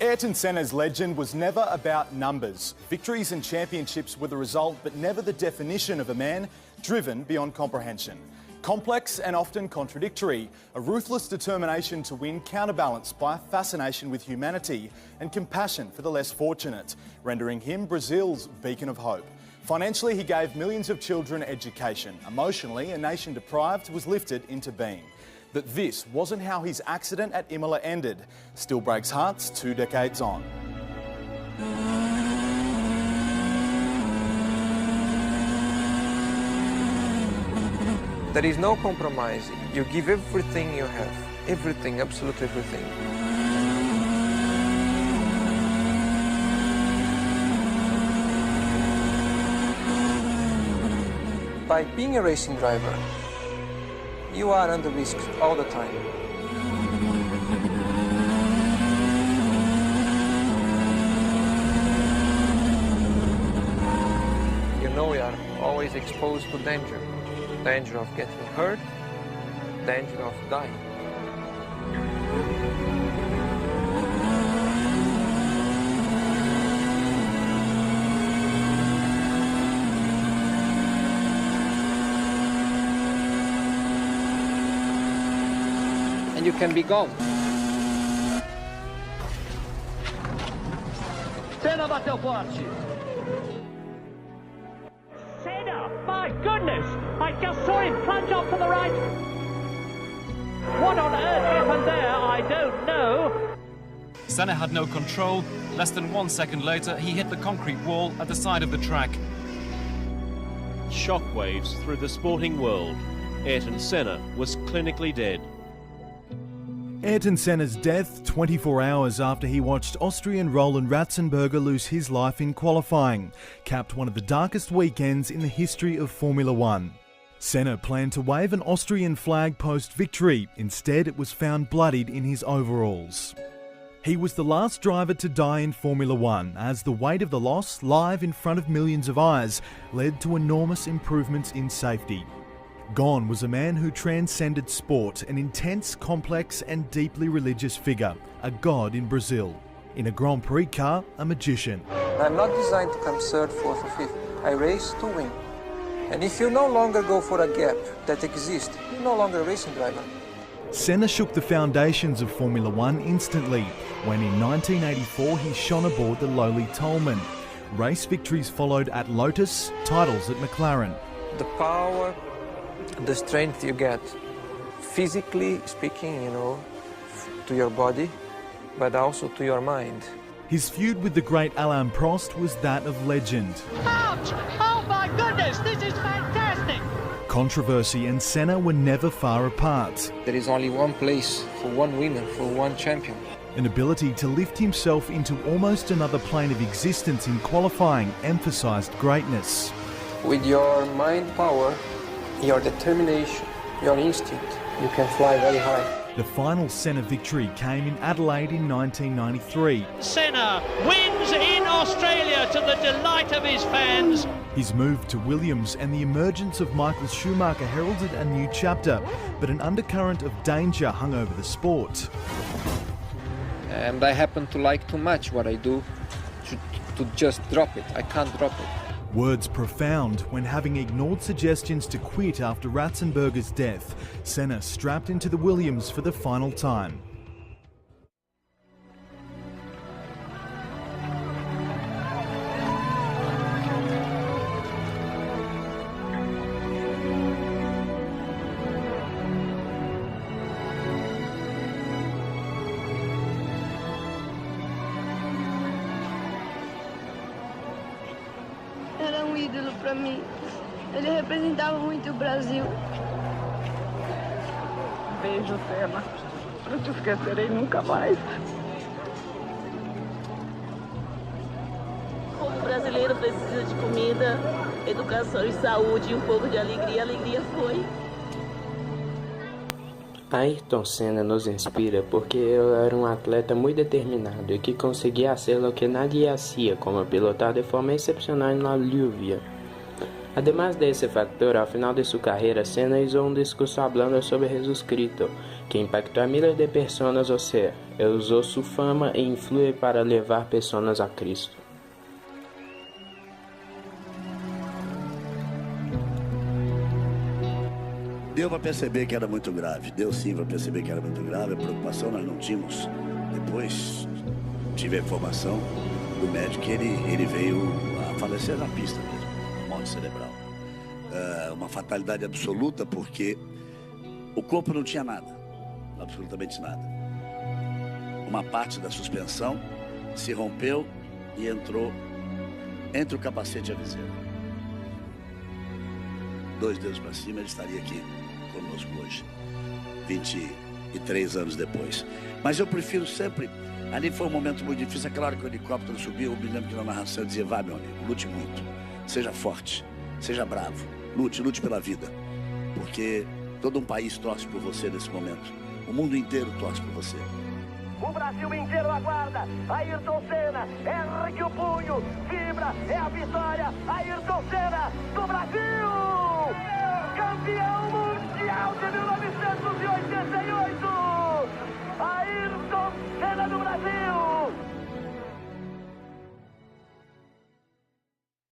Ayrton Senna's legend was never about numbers. Victories and championships were the result, but never the definition of a man driven beyond comprehension. Complex and often contradictory, a ruthless determination to win counterbalanced by a fascination with humanity and compassion for the less fortunate, rendering him Brazil's beacon of hope. Financially, he gave millions of children education. Emotionally, a nation deprived was lifted into being. But this wasn't how his accident at Imola ended. Still breaks hearts 2 decades on. There is no compromise. You give everything you have. Everything, absolutely everything. By being a racing driver, you are under risk all the time. You know you are always exposed to danger. Danger of getting hurt, danger of dying. And you can be gone. Senna bateu forte. Senna, my goodness! I just saw him plunge off to the right. What on earth happened there? I don't know. Senna had no control. Less than 1 second later, he hit the concrete wall at the side of the track. Shockwaves through the sporting world. Ayrton Senna was clinically dead. Ayrton Senna's death 24 hours after he watched Austrian Roland Ratzenberger lose his life in qualifying, capped one of the darkest weekends in the history of Formula One. Senna planned to wave an Austrian flag post-victory. Instead, it was found bloodied in his overalls. He was the last driver to die in Formula One, as the weight of the loss, live in front of millions of eyes, led to enormous improvements in safety. Gone was a man who transcended sport, an intense, complex and deeply religious figure, a god in Brazil. In a Grand Prix car, a magician. I'm not designed to come third, fourth or fifth. I race to win. And if you no longer go for a gap that exists, you're no longer a racing driver. Senna shook the foundations of Formula One instantly, when in 1984 he shone aboard the lowly Tolman. Race victories followed at Lotus, titles at McLaren. The power, the strength you get, physically speaking, to your body, but also to your mind. His feud with the great Alain Prost was that of legend. Ouch! Oh my goodness, this is fantastic! Controversy and Senna were never far apart. There is only one place for one winner, for one champion. An ability to lift himself into almost another plane of existence in qualifying emphasised greatness. With your mind power, your determination, your instinct, you can fly very high. The final Senna victory came in Adelaide in 1993. Senna wins in Australia to the delight of his fans. His move to Williams and the emergence of Michael Schumacher heralded a new chapter, but an undercurrent of danger hung over the sport. And I happen to like too much what I do to just drop it. I can't drop it. Words profound when, having ignored suggestions to quit after Ratzenberger's death, Senna strapped into the Williams for the final time. Era ídolo para mim. Ele representava muito o Brasil. Beijo, Senna. Não te esquecerei nunca mais. O povo brasileiro precisa de comida, educação e saúde e um pouco de alegria. A alegria foi. Ayrton Senna nos inspira porque eu era um atleta muito determinado e que conseguia hacer lo que nadie hacía, como pilotar de forma excepcional na lluvia. Además de ese factor, al final de su carrera, Senna hizo un discurso hablando sobre Jesucristo, que impactó a miles de personas, o sea, él usó su fama e influye para levar personas a Cristo. Deu para perceber que era muito grave, deu sim para perceber que era muito grave, a preocupação nós não tínhamos. Depois tive a informação do médico que ele veio a falecer na pista mesmo, morte cerebral. Uma fatalidade absoluta, porque o corpo não tinha nada, absolutamente nada. Uma parte da suspensão se rompeu e entrou entre o capacete e a viseira. 2 dedos para cima, ele estaria aqui conosco hoje, 23 anos depois. Mas eu prefiro sempre, ali foi um momento muito difícil, é claro que o helicóptero subiu, eu me lembro que na narração eu dizia: vá, meu amigo, lute muito, seja forte, seja bravo, lute pela vida, porque todo um país torce por você nesse momento, o mundo inteiro torce por você. O Brasil inteiro aguarda. Ayrton Senna ergue o punho, vibra, é a vitória. Ayrton Senna do Brasil, campeão mundial de 1988. Ayrton Senna do Brasil.